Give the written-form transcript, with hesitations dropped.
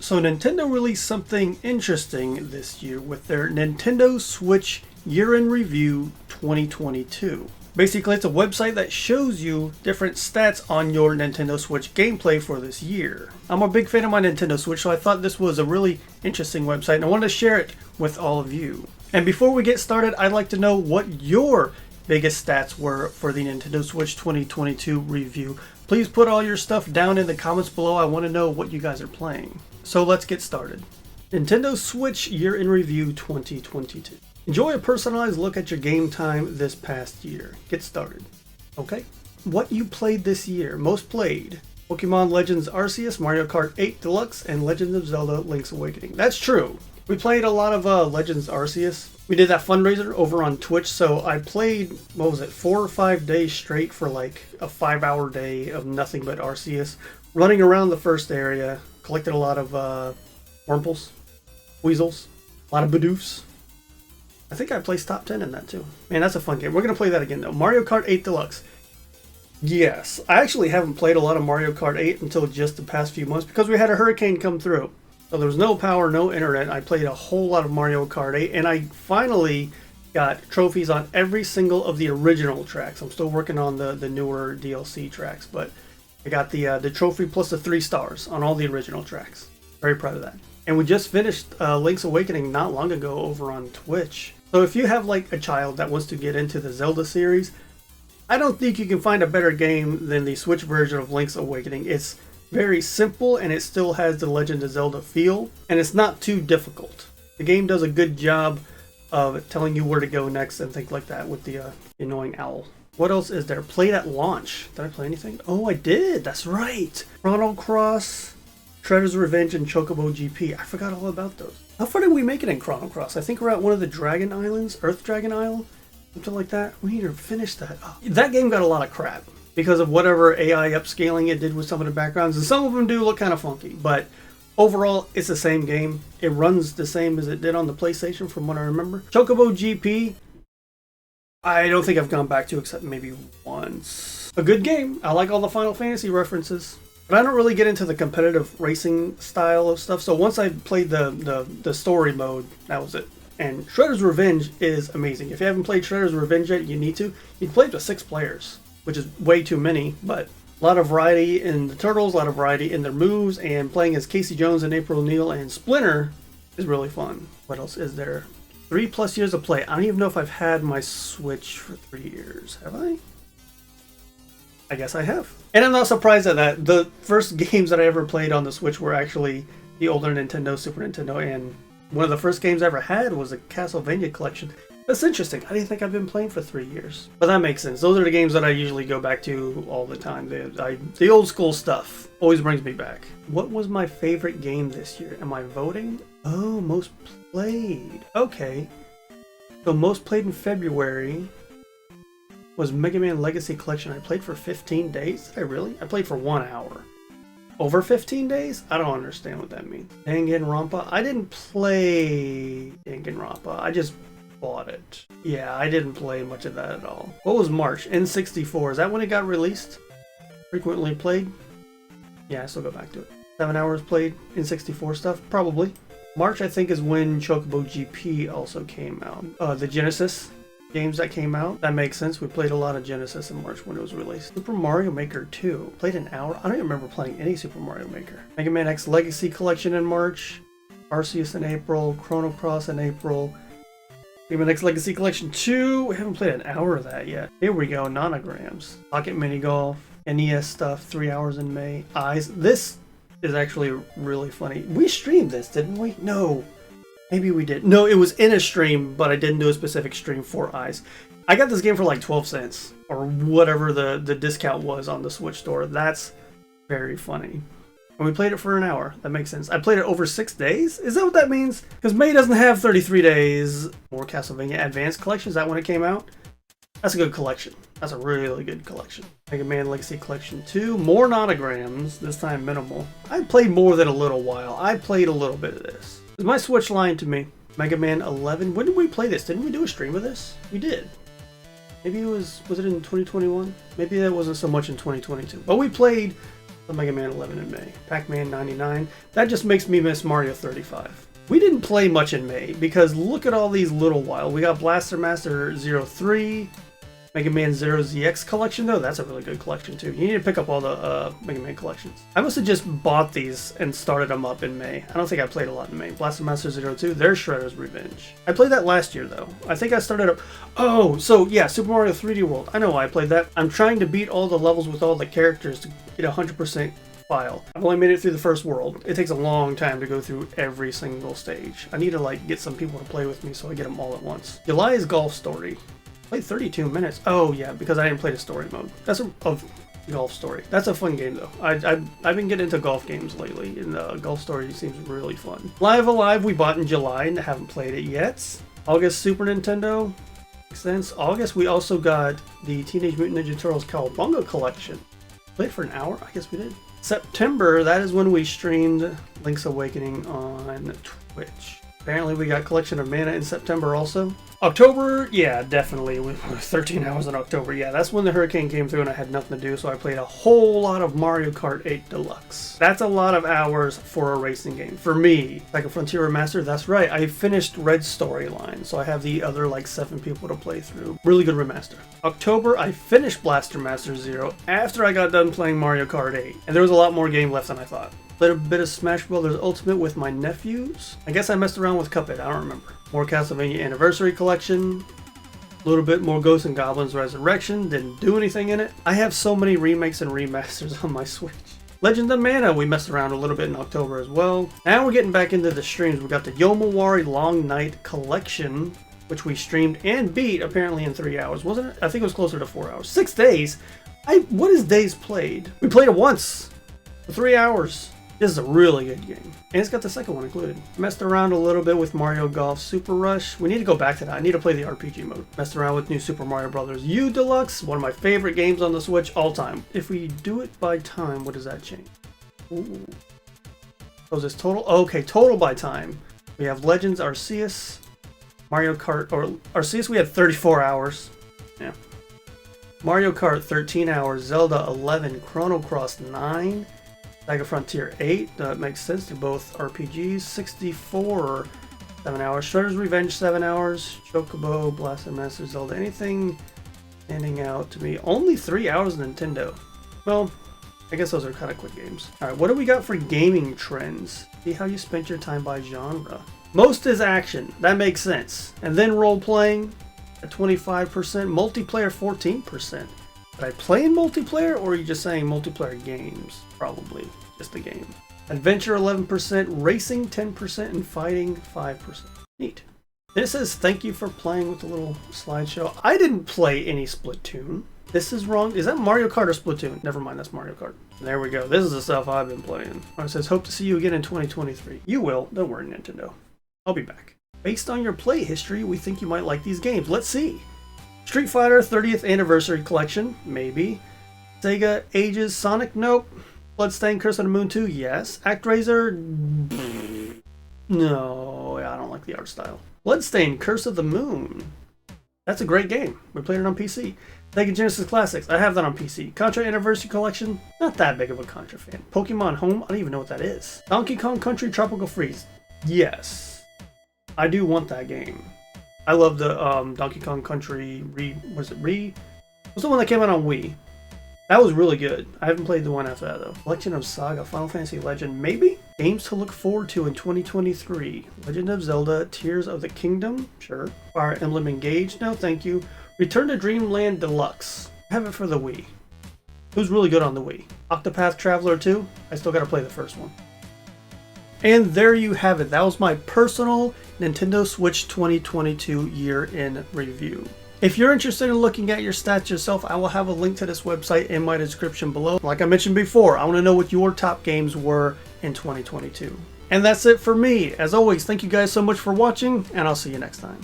So Nintendo released something interesting this year with their Nintendo Switch Year-in Review 2022. Basically, it's a website that shows you different stats on your Nintendo Switch gameplay for this year. I'm a big fan of my Nintendo Switch, so I thought this was a really interesting website and I wanted to share it with all of you. And before we get started, I'd like to know what your biggest stats were for the Nintendo Switch 2022 review. Please put all your stuff down in the comments below. I want to know what you guys are playing. So let's get started. Nintendo Switch Year in Review 2022. Enjoy a personalized look at your game time this past year. Get started. Okay. What you played this year. Most played. Pokemon Legends Arceus, Mario Kart 8 Deluxe, and Legend of Zelda Link's Awakening. That's true. We played a lot of Legends Arceus. We did that fundraiser over on Twitch, so I played, 4 or 5 days straight for like a 5-hour day of nothing but Arceus. Running around the first area, collected a lot of Wurmples, Weasels, a lot of Bidoofs. I think I placed top 10 in that too. Man, that's a fun game. We're going to play that again though. Mario Kart 8 Deluxe. Yes, I actually haven't played a lot of Mario Kart 8 until just the past few months because we had a hurricane come through. So there was no power, no internet. I played a whole lot of Mario Kart 8 and I finally got trophies on every single of the original tracks. I'm still working on the newer DLC tracks, but I got the trophy plus the 3 stars on all the original tracks. Very proud of that. And we just finished Link's Awakening not long ago over on Twitch. So if you have like a child that wants to get into the Zelda series, I don't think you can find a better game than the Switch version of Link's Awakening. It's very simple and it still has the Legend of Zelda feel, and it's not too difficult. The game does a good job of telling you where to go next and things like that with the annoying owl. What else is there? Played at launch. Did I play anything? Oh, I did. That's right. Chrono Cross, Shredder's Revenge, and Chocobo GP. I forgot all about those. How far did we make it in Chrono Cross? I think we're at one of the Dragon Islands, Earth Dragon Isle, something like that. We need to finish that. Oh, that game got a lot of crap because of whatever AI upscaling it did with some of the backgrounds, and some of them do look kind of funky, but overall it's the same game. It runs the same as it did on the PlayStation from what I remember. Chocobo GP, I don't think I've gone back to except maybe once. A good game. I like all the Final Fantasy references, but I don't really get into the competitive racing style of stuff. So once I played the story mode, that was it. And Shredder's Revenge is amazing. If you haven't played Shredder's Revenge yet, you need to. You can play it with 6 players, which is way too many, but a lot of variety in the Turtles, a lot of variety in their moves, and playing as Casey Jones and April O'Neil and Splinter is really fun. What else is there? 3+ years of play. I don't even know if I've had my Switch for 3 years. Have I? I guess I have. And I'm not surprised at that. The first games that I ever played on the Switch were actually the older Nintendo, Super Nintendo, and one of the first games I ever had was the Castlevania collection. That's interesting. I didn't think I've been playing for 3 years. But that makes sense. Those are the games that I usually go back to all the time. The old school stuff always brings me back. What was my favorite game this year? Am I voting? Oh, most played. Okay. So most played in February was Mega Man Legacy Collection. I played for 15 days. Did I really? I played for 1 hour. Over 15 days? I don't understand what that means. Danganronpa? I didn't play Danganronpa. I just bought it. Yeah, I didn't play much of that at all. What was March? N64. Is that when it got released? Frequently played? Yeah, I still go back to it. 7 hours played N64 stuff? Probably. March, I think, is when Chocobo GP also came out. The Genesis games that came out. That makes sense. We played a lot of Genesis in March when it was released. Super Mario Maker 2. Played an hour. I don't even remember playing any Super Mario Maker. Mega Man X Legacy Collection in March. Arceus in April. Chrono Cross in April. Mega Man X Legacy Collection 2. We haven't played an hour of that yet. Here we go. Nanograms. Pocket Mini Golf. NES stuff. 3 hours in May. Eyes. This is actually really funny. We streamed this, didn't we? No. Maybe we did. No, it was in a stream, but I didn't do a specific stream for Eyes. I got this game for like 12 cents or whatever the discount was on the Switch store. That's very funny. And we played it for an hour. That makes sense. I played it over 6 days? Is that what that means? Because May doesn't have 33 days. More Castlevania Advanced Collection. Is that when it came out? That's a good collection. That's a really good collection. Mega Man Legacy Collection 2. More Nanograms. This time minimal. I played more than a little while. I played a little bit of this. Is my Switch lying to me? Mega Man 11. When did we play this? Didn't we do a stream of this? We did. Maybe it was it in 2021? Maybe that wasn't so much in 2022. But we played Mega Man 11 in May. Pac-Man 99. That just makes me miss Mario 35. We didn't play much in May because look at all these little wild. We got Blaster Master 03, Mega Man 0 ZX collection though. That's a really good collection too. You need to pick up all the Mega Man collections. I must have just bought these and started them up in May. I don't think I played a lot in May. Blaster Master 02, there's Shredder's Revenge. I played that last year though. I think I started up... Oh, so yeah, Super Mario 3D World. I know why I played that. I'm trying to beat all the levels with all the characters to get 100% file. I've only made it through the first world. It takes a long time to go through every single stage. I need to like get some people to play with me so I get them all at once. July's Golf Story. Played 32 minutes. Oh yeah, because I didn't play the story mode. That's a Golf Story. That's a fun game though. I've been getting into golf games lately, and Golf Story seems really fun. Live Alive we bought in July and haven't played it yet. August Super Nintendo. Makes sense. August we also got the Teenage Mutant Ninja Turtles Cowabunga collection. Played for an hour? I guess we did. September, that is when we streamed Link's Awakening on Twitch. Apparently we got Collection of Mana in September also. October, yeah, definitely. 13 hours in October. Yeah, that's when the hurricane came through and I had nothing to do, so I played a whole lot of Mario Kart 8 Deluxe. That's a lot of hours for a racing game. For me, like a Frontier Remastered, that's right. I finished Red Storyline, so I have the other like 7 people to play through. Really good remaster. October, I finished Blaster Master 0 after I got done playing Mario Kart 8. And there was a lot more game left than I thought. Little bit of Smash Brothers Ultimate with my nephews. I guess I messed around with Cuphead, I don't remember. More Castlevania Anniversary Collection. A little bit more Ghosts and Goblins Resurrection. Didn't do anything in it. I have so many remakes and remasters on my Switch. Legend of Mana, we messed around a little bit in October as well. Now we're getting back into the streams. We got the Yomawari Long Night Collection, which we streamed and beat apparently in 3 hours. Wasn't it? I think it was closer to 4 hours. 6 days? What is days played? We played it once for 3 hours. This is a really good game. And it's got the second one included. Messed around a little bit with Mario Golf Super Rush. We need to go back to that. I need to play the RPG mode. Messed around with New Super Mario Bros. U Deluxe. One of my favorite games on the Switch all time. If we do it by time, what does that change? Ooh. Oh, is this total? Okay, total by time. We have Legends Arceus. Mario Kart, or Arceus we had 34 hours. Yeah. Mario Kart 13 hours. Zelda 11. Chrono Cross 9. Saga Frontier 8, that makes sense, they're both RPGs. 64, 7 hours. Shredder's Revenge, 7 hours. Chocobo, Blaster Master, Zelda. Anything standing out to me? Only 3 hours Nintendo. Well, I guess those are kind of quick games. Alright, what do we got for gaming trends? See how you spent your time by genre. Most is action, that makes sense. And then role-playing at 25%, multiplayer 14%. Did I play in multiplayer, or are you just saying multiplayer games? Probably just a game. Adventure 11%, racing 10%, and fighting 5%. Neat. This says thank you for playing with the little slideshow. I didn't play any Splatoon. This is wrong. Is that Mario Kart or Splatoon? Never mind, that's Mario Kart. There we go. This is the stuff I've been playing. It says hope to see you again in 2023. You will. Don't worry, Nintendo. I'll be back. Based on your play history, we think you might like these games. Let's see. Street Fighter 30th Anniversary Collection, maybe. Sega Ages Sonic, nope. Bloodstained Curse of the Moon 2, yes. ActRaiser, no, I don't like the art style. Bloodstained Curse of the Moon, that's a great game. We played it on PC. Sega Genesis Classics, I have that on PC. Contra Anniversary Collection, not that big of a Contra fan. Pokemon Home, I don't even know what that is. Donkey Kong Country Tropical Freeze, yes. I do want that game. I love the Donkey Kong Country was the one that came out on Wii. That was really good. I haven't played the one after that though. Legend of Saga, Final Fantasy Legend, maybe? Games to look forward to in 2023. Legend of Zelda, Tears of the Kingdom, sure. Fire Emblem Engage, no thank you. Return to Dreamland Deluxe. I have it for the Wii. It was really good on the Wii. Octopath Traveler 2, I still gotta play the first one. And there you have it. That was my personal Nintendo Switch 2022 year in review. If you're interested in looking at your stats yourself, I will have a link to this website in my description below. Like I mentioned before, I want to know what your top games were in 2022. And that's it for me. As always, thank you guys so much for watching, and I'll see you next time.